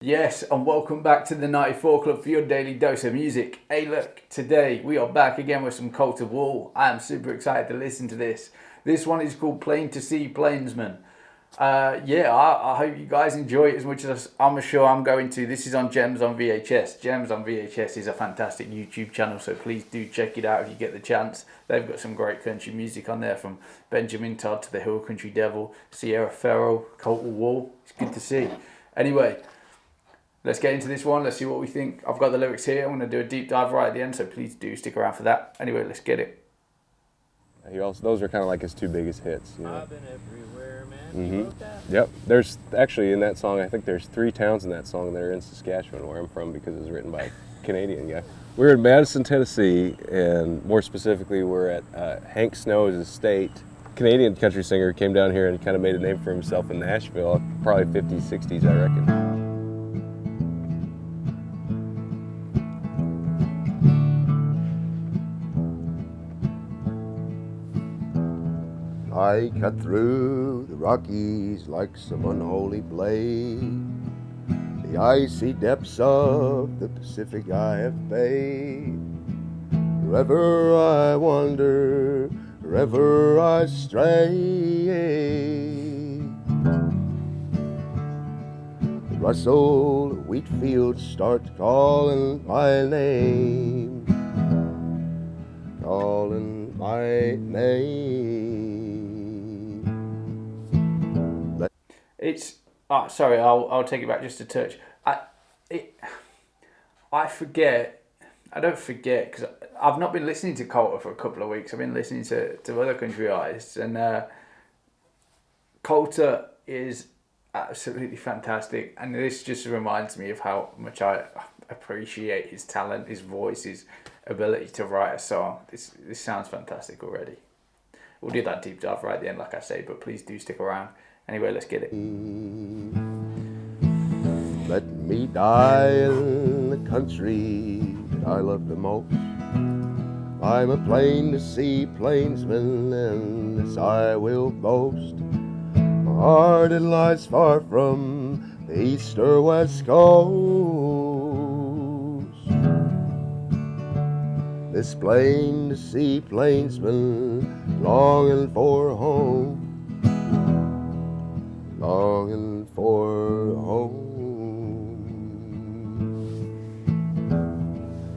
Yes, and welcome back to the 94 Club for your daily dose of music. Hey, look, today we are back again with some Colter Wall. I am super excited to listen to this. This one is called Plain to See Plainsman. I hope you guys enjoy it as much as I'm sure I'm going to. This is on Gems on VHS. Gems on VHS is a fantastic YouTube channel, so please do check it out if you get the chance. They've got some great country music on there, from Benjamin Todd to the Hill Country Devil, Sierra Ferrell, Colter Wall. It's good to see. Anyway, let's get into this one. Let's see what we think. I've got the lyrics here. I'm going to do a deep dive right at the end, so please do stick around for that. Anyway, let's get it. Those are kind of like his two biggest hits. I've been everywhere, man. You wrote that? Yep. There's actually in that song, I think there's 3 towns in that song that are in Saskatchewan, where I'm from, because it was written by a Canadian guy. We're in Madison, Tennessee, and more specifically, we're at Hank Snow's estate. Canadian country singer came down here and kind of made a name for himself in Nashville, probably 50s, 60s, I reckon. I cut through the Rockies like some unholy blade. The icy depths of the Pacific I have paid. Wherever I wander, wherever I stray, the rustle of wheat fields start calling my name, calling my name. It's sorry, I'll take it back just a touch. I forget. I don't forget because I've not been listening to Colter for a couple of weeks. I've been listening to other country artists, and Colter is absolutely fantastic. And this just reminds me of how much I appreciate his talent, his voice, his ability to write a song. This sounds fantastic already. We'll do that deep dive right at the end, like I say, but please do stick around. Anyway, let's get it. Let me die in the country that I love the most. I'm a plain to see plainsman, and this I will boast. My heart, it lies far from the east or west coast. This plain to see plainsman, longing for home, longing for home.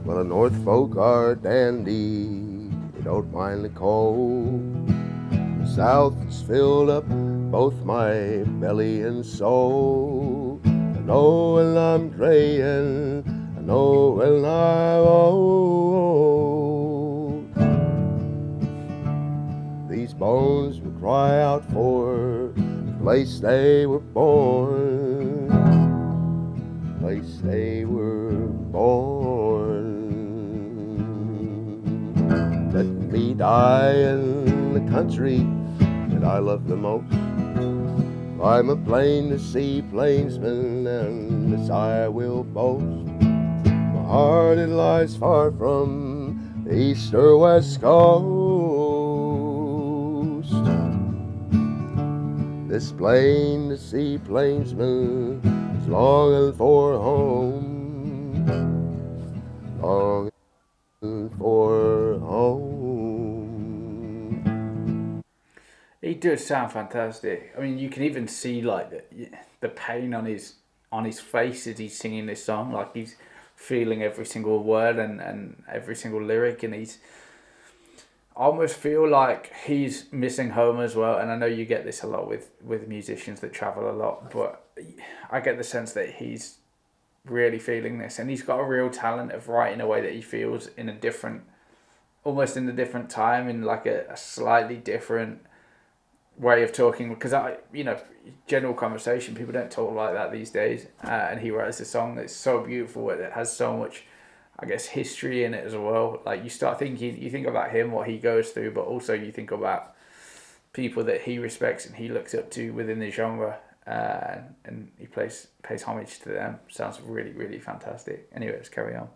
Well, the North folk are dandy, they don't mind the cold. The South has filled up both my belly and soul. I know when I'm gray and I know when I'm old. These bones will cry out for the place they were born, place they were born. Let me die in the country that I love the most. I'm a plain to see plainsman, and this I will boast. My heart, it lies far from the east or west coast. This plain to see plainsman is longing for home, longing for home. He does sound fantastic. I mean, you can even see like the pain on his face as he's singing this song. Like he's feeling every single word and every single lyric, and I almost feel like he's missing home as well. And I know you get this a lot with musicians that travel a lot, but I get the sense that he's really feeling this, and he's got a real talent of writing a way that he feels in a different, almost in a different time, in like a slightly different way of talking, because general conversation, people don't talk like that these days, and he writes a song that's so beautiful, that has so much, I guess, history in it as well. Like you think about him, what he goes through, but also you think about people that he respects and he looks up to within the genre, and he pays homage to them. Sounds really, really fantastic. Anyway, let's carry on.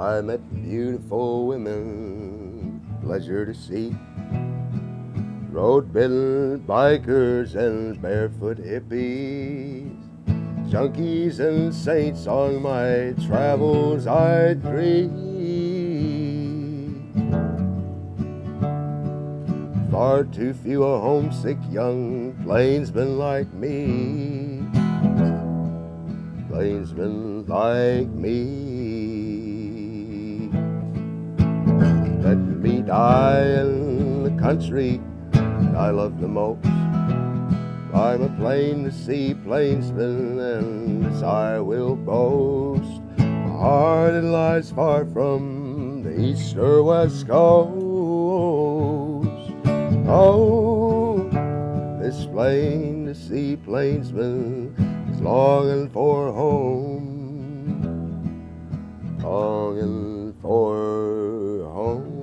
I met beautiful women, pleasure to see. Road-bitten bikers and barefoot hippies, junkies and saints on my travels I'd greet. Far too few a homesick young plainsman like me, plainsman like me. Let me die in the country that I love the most. I'm a plain to see plainsman, and this I will boast. My heart it lies far from the east or west coast. Oh, this plain to see plainsman is longing for home, longing for home.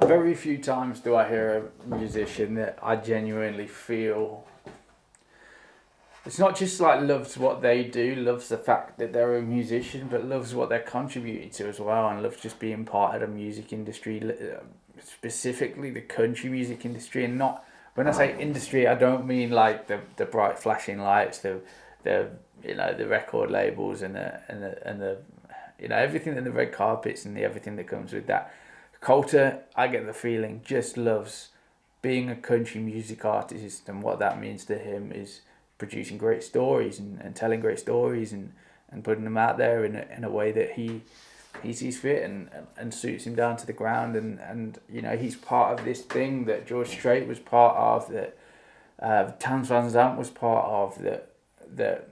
Very few times do I hear a musician that I genuinely feel it's not just like loves what they do, loves the fact that they're a musician, but loves what they're contributing to as well, and loves just being part of the music industry, specifically the country music industry. And not, when I say industry, I don't mean like the bright flashing lights, the the record labels and the everything in the red carpets and everything that comes with that. Colter, I get the feeling, just loves being a country music artist, and what that means to him is producing great stories and telling great stories and putting them out there in a way that he sees fit and suits him down to the ground. And he's part of this thing that George Strait was part of, that Townes Van Zandt was part of, that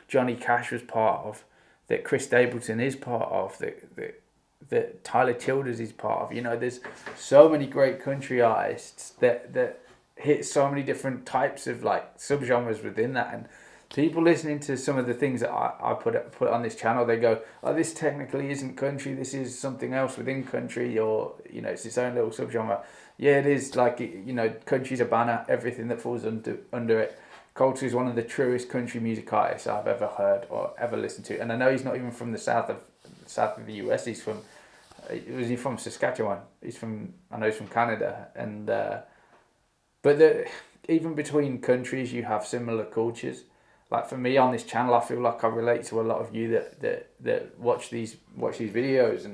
Johnny Cash was part of, that Chris Stapleton is part of, that Tyler Childers is part of. There's so many great country artists that hit so many different types of like subgenres within that, and people listening to some of the things that I put on this channel, they go, oh, this technically isn't country, this is something else within country, or it's its own little subgenre. Yeah, it is. Like, country's a banner, everything that falls under it. Colter is one of the truest country music artists I've ever heard or ever listened to, and I know he's not even from the south of the US. He's from Saskatchewan. I know he's from Canada, and but even between countries, you have similar cultures. Like for me on this channel, I feel like I relate to a lot of you that watch these videos,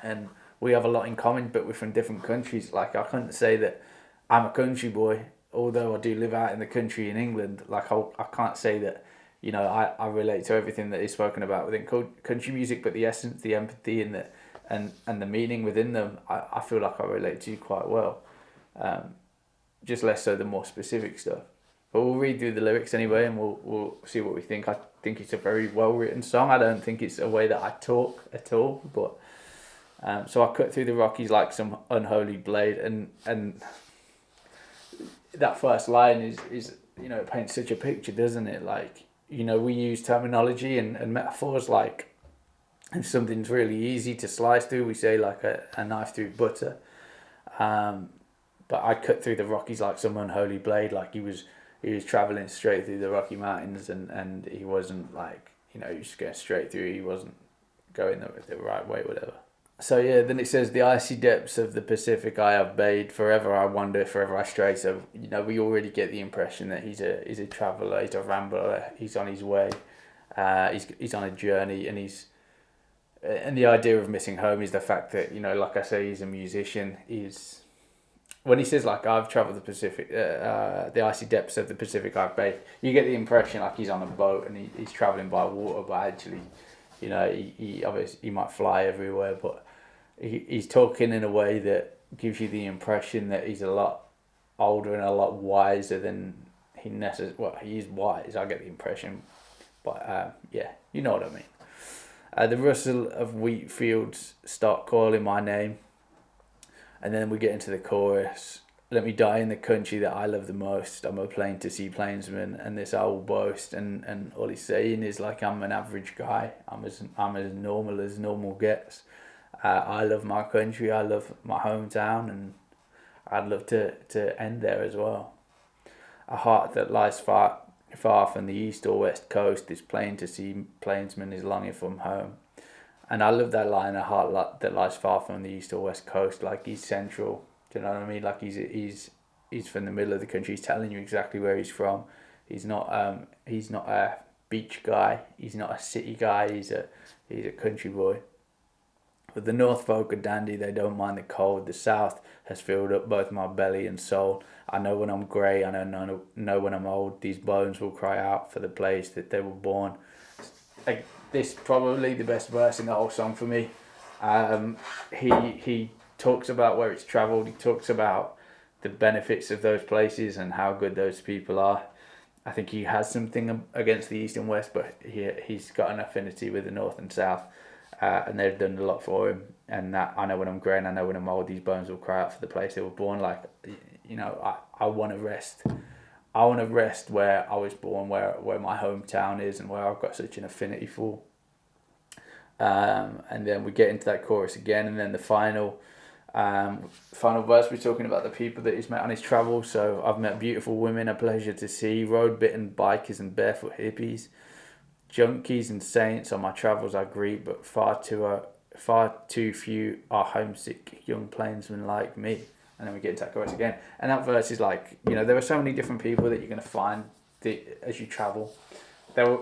and we have a lot in common, but we're from different countries. Like, I couldn't say that I'm a country boy, although I do live out in the country in England. Like, I can't say that I relate to everything that is spoken about within country music, but the essence, the empathy, and the meaning within them, I feel like I relate to quite well. Just less so the more specific stuff. But we'll read through the lyrics anyway, and we'll see what we think. I think it's a very well written song. I don't think it's a way that I talk at all. But so I cut through the Rockies like some unholy blade, and that first line is it paints such a picture, doesn't it? Like, we use terminology and metaphors like, if something's really easy to slice through, we say like a knife through butter. But I cut through the Rockies like some unholy blade, like he was travelling straight through the Rocky Mountains, and he wasn't like, he was just going straight through, he wasn't going the right way, whatever. So yeah, then it says, the icy depths of the Pacific I have bayed, forever I wander, forever I stray. So, we already get the impression that he's a traveller, he's a rambler, he's on his way, he's on a journey, and the idea of missing home is the fact that, like I say, he's a musician. When he says, like, I've travelled the Pacific, the icy depths of the Pacific I've bathed, you get the impression like he's on a boat and he's travelling by water, but actually, he obviously, he might fly everywhere, but he's talking in a way that gives you the impression that he's a lot older and a lot wiser than he necessarily, well, he is wise, I get the impression, but yeah, you know what I mean. The rustle of wheat fields start calling my name. And then we get into the chorus. Let me die in the country that I love the most. I'm a plain to see plainsman, and this I will boast. And all he's saying is, like, I'm an average guy. I'm as normal as normal gets. I love my country. I love my hometown, and I'd love to end there as well. a heart that lies far from the east or west coast is plain to see. Plainsman is longing from home. And I love that line, a heart that lies far from the east or west coast. Like, he's central. Do you know what I mean? Like, he's from the middle of the country. He's telling you exactly where he's from. He's not a beach guy. He's not a city guy. He's a country boy. But the North folk are dandy. They don't mind the cold. The South has filled up both my belly and soul. I know when I'm grey. I know when I'm old. These bones will cry out for the place that they were born. Like, this is probably the best verse in the whole song for me. He talks about where it's travelled. He talks about the benefits of those places and how good those people are. I think he has something against the East and West, but he's got an affinity with the North and South, and they've done a lot for him. And that, I know when I'm grey and I know when I'm old, these bones will cry out for the place they were born. Like, you know, I want to rest. I want to rest where I was born, where my hometown is, and where I've got such an affinity for. And then we get into that chorus again, and then the final verse, we're talking about the people that he's met on his travels. So I've met beautiful women, a pleasure to see, road-bitten bikers and barefoot hippies, junkies and saints on my travels I greet, but far too few are homesick young plainsmen like me. And then we get into that chorus again, and that verse is like, you know, there are so many different people that you're going to find as you travel.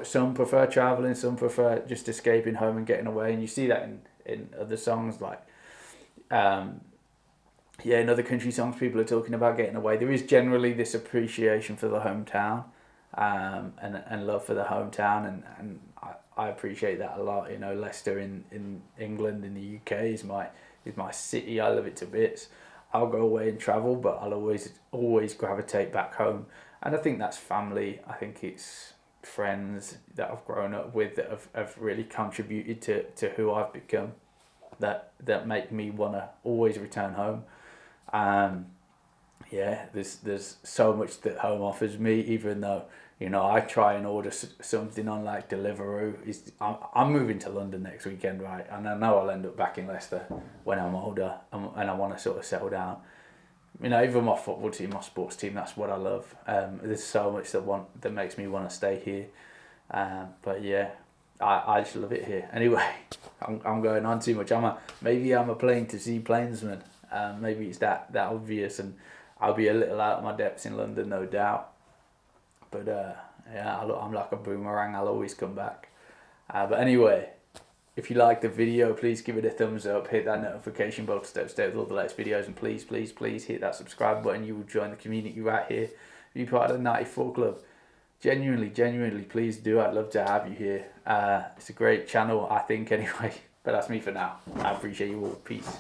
Some prefer traveling, some prefer just escaping home and getting away, and you see that in other songs, like in other country songs, people are talking about getting away. There is generally this appreciation for the hometown, and love for the hometown, and I appreciate that a lot. You know, Leicester in England, in the UK is my city. I love it to bits. I'll go away and travel, but I'll always gravitate back home, and I think that's family. I think it's friends that I've grown up with that have really contributed to who I've become, that make me want to always return home. There's so much that home offers me, even though, you know, I try and order something on like Deliveroo. I'm moving to London next weekend, right? And I know I'll end up back in Leicester when I'm older, and I want to sort of settle down. You know, even my football team, my sports team, that's what I love. There's so much that makes me want to stay here. But yeah, I just love it here. Anyway, I'm going on too much. Maybe I'm a plane to see Plainsman. Maybe it's that obvious, and I'll be a little out of my depths in London, no doubt. But I'm like a boomerang. I'll always come back. But anyway, if you like the video, please give it a thumbs up. Hit that notification bell to stay with all the latest videos, and please hit that subscribe button. You will join the community right here. Be part of the 94 Club. Genuinely, please do. I'd love to have you here. It's a great channel, I think, anyway. But that's me for now. I appreciate you all. Peace.